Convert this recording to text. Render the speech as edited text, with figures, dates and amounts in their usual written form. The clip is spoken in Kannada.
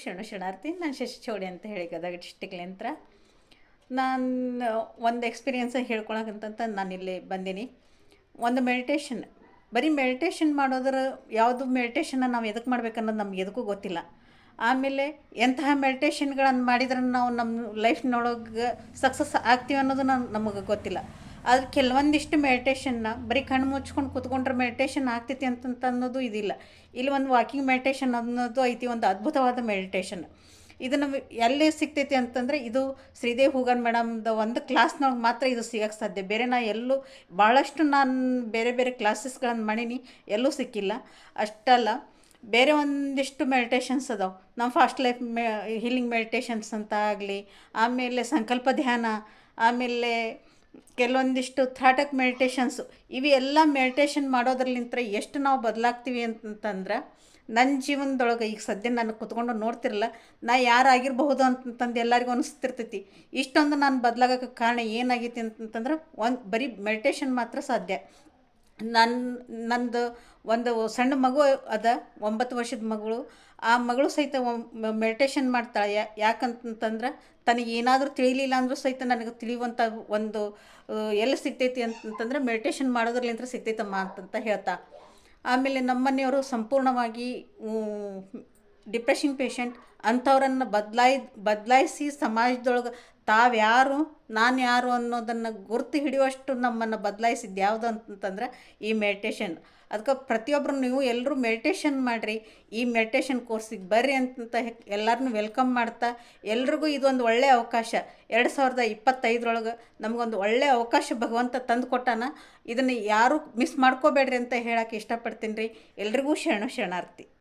ಶರಣಾರ್ಥಿ. ನಾನು ಶಶಿ ಚೌಡಿ ಅಂತ ಹೇಳಿ ಗದಗ ಡಿಸ್ಟಿಕ್ಲಿಂತ್ರ ನಾನು ಒಂದು ಎಕ್ಸ್ಪೀರಿಯನ್ಸ್ ಹೇಳ್ಕೊಳಕಂತ ನಾನು ಇಲ್ಲಿ ಬಂದೀನಿ. ಒಂದು ಮೆಡಿಟೇಷನ್, ಬರೀ ಮೆಡಿಟೇಷನ್ ಮಾಡೋದ್ರ ಯಾವುದು ಮೆಡಿಟೇಷನ್ನ ನಾವು ಎದಕ್ಕೆ ಮಾಡ್ಬೇಕನ್ನೋದು ನಮ್ಗೆ ಎದಕ್ಕೂ ಗೊತ್ತಿಲ್ಲ. ಆಮೇಲೆ ಎಂತಹ ಮೆಡಿಟೇಷನ್ಗಳನ್ನು ಮಾಡಿದ್ರೆ ನಾವು ನಮ್ಮ ಲೈಫ್ನೊಳಗೆ ಸಕ್ಸಸ್ ಆಗ್ತೀವಿ ಅನ್ನೋದು ನಮಗೆ ಗೊತ್ತಿಲ್ಲ. ಆದರೆ ಕೆಲವೊಂದಿಷ್ಟು ಮೆಡಿಟೇಷನ್ನ ಬರೀ ಕಣ್ಣು ಮುಚ್ಕೊಂಡು ಕೂತ್ಕೊಂಡ್ರೆ ಮೆಡಿಟೇಷನ್ ಆಗ್ತೈತಿ ಅಂತ ಅನ್ನೋದು ಇದಿಲ್ಲ. ಇಲ್ಲಿ ಒಂದು ವಾಕಿಂಗ್ ಮೆಡಿಟೇಷನ್ ಅನ್ನೋದು ಐತಿ, ಒಂದು ಅದ್ಭುತವಾದ ಮೆಡಿಟೇಷನ್. ಇದನ್ನು ಎಲ್ಲಿ ಸಿಗ್ತೈತಿ ಅಂತಂದರೆ ಇದು ಶ್ರೀದೇವಿ ಹೂಗಾರ್ ಮೇಡಮ್ದು ಒಂದು ಕ್ಲಾಸ್ನೊಳಗೆ ಮಾತ್ರ ಇದು ಸಿಗೋಕ್ಕೆ ಸಾಧ್ಯ. ಬೇರೆ ನಾ ಎಲ್ಲೂ ಭಾಳಷ್ಟು ನಾನು ಬೇರೆ ಬೇರೆ ಕ್ಲಾಸಸ್ಗಳನ್ನು ಮಾಡೀನಿ, ಎಲ್ಲೂ ಸಿಕ್ಕಿಲ್ಲ. ಅಷ್ಟಲ್ಲ, ಬೇರೆ ಒಂದಿಷ್ಟು ಮೆಡಿಟೇಷನ್ಸ್ ಅದಾವೆ. ನಮ್ಮ ಫಾಸ್ಟ್ ಲೈಫ್ ಹೀಲಿಂಗ್ ಮೆಡಿಟೇಷನ್ಸ್ ಅಂತ ಆಗಲಿ, ಆಮೇಲೆ ಸಂಕಲ್ಪ ಧ್ಯಾನ, ಆಮೇಲೆ ಕೆಲವೊಂದಿಷ್ಟು ಥಾಟಕ್ ಮೆಡಿಟೇಷನ್ಸು, ಇವು ಎಲ್ಲ ಮೆಡಿಟೇಷನ್ ಮಾಡೋದ್ರಲ್ಲಿಂತ ಎಷ್ಟು ನಾವು ಬದಲಾಗ್ತೀವಿ ಅಂತಂದ್ರೆ, ನನ್ನ ಜೀವನದೊಳಗೆ ಈಗ ಸದ್ಯ ನಾನು ಕುತ್ಕೊಂಡು ನೋಡ್ತಿರಲ್ಲ, ನಾ ಯಾರಾಗಿರಬಹುದು ಅಂತಂದು ಎಲ್ಲರಿಗೂ ಅನಿಸ್ತಿರ್ತೈತಿ. ಇಷ್ಟೊಂದು ನಾನು ಬದಲಾಗೋಕ್ಕೆ ಕಾರಣ ಏನಾಗೈತಿ ಅಂತಂದ್ರೆ ಬರೀ ಮೆಡಿಟೇಷನ್ ಮಾತ್ರ ಸಾಧ್ಯ. ನಂದು ಒಂದು ಸಣ್ಣ ಮಗು ಅದ, 9 ವರ್ಷದ ಮಗಳು. ಆ ಮಗಳು ಸಹಿತ ಮೆಡಿಟೇಷನ್ ಮಾಡ್ತಾಳೆ. ಯಾಕಂತಂದ್ರೆ ತನಗೆ ಏನಾದರೂ ತಿಳಿಲಿಲ್ಲ ಅಂದರೂ ಸಹಿತ ನನಗೆ ತಿಳಿಯುವಂಥ ಒಂದು ಎಲ್ಲಿ ಸಿಗ್ತೈತಿ ಅಂತಂದ್ರೆ ಮೆಡಿಟೇಷನ್ ಮಾಡೋದ್ರಲ್ಲಿಂದ ಸಿಗ್ತೈತಮ್ಮ ಅಂತಂತ ಹೇಳ್ತಾ. ಆಮೇಲೆ ನಮ್ಮ ಮನೆಯವರು ಸಂಪೂರ್ಣವಾಗಿ ಡಿಪ್ರೆಷನ್ ಪೇಷಂಟ್ ಅಂಥವ್ರನ್ನು ಬದಲಾಯಿಸಿ ಸಮಾಜದೊಳಗೆ ತಾವ್ಯಾರು ನಾನು ಯಾರು ಅನ್ನೋದನ್ನು ಗುರ್ತು ಹಿಡಿಯುವಷ್ಟು ನಮ್ಮನ್ನು ಬದಲಾಯಿಸಿದ್ದು ಯಾವುದು ಅಂತಂದ್ರೆ ಈ ಮೆಡಿಟೇಷನ್. ಅದಕ್ಕೆ ಪ್ರತಿಯೊಬ್ಬರು ನೀವು ಎಲ್ಲರೂ ಮೆಡಿಟೇಷನ್ ಮಾಡಿರಿ, ಈ ಮೆಡಿಟೇಷನ್ ಕೋರ್ಸಿಗೆ ಬರ್ರಿ ಅಂತ ಎಲ್ಲರನ್ನೂ ವೆಲ್ಕಮ್ ಮಾಡ್ತಾ, ಎಲ್ರಿಗೂ ಇದೊಂದು ಒಳ್ಳೆಯ ಅವಕಾಶ. 2025 ನಮಗೊಂದು ಒಳ್ಳೆಯ ಅವಕಾಶ ಭಗವಂತ ತಂದು ಕೊಟ್ಟಾನ. ಇದನ್ನು ಯಾರೂ ಮಿಸ್ ಮಾಡ್ಕೋಬೇಡ್ರಿ ಅಂತ ಹೇಳೋಕ್ಕೆ ಇಷ್ಟಪಡ್ತೀನಿ ರೀ. ಎಲ್ರಿಗೂ ಶರಣಾರ್ಥಿ.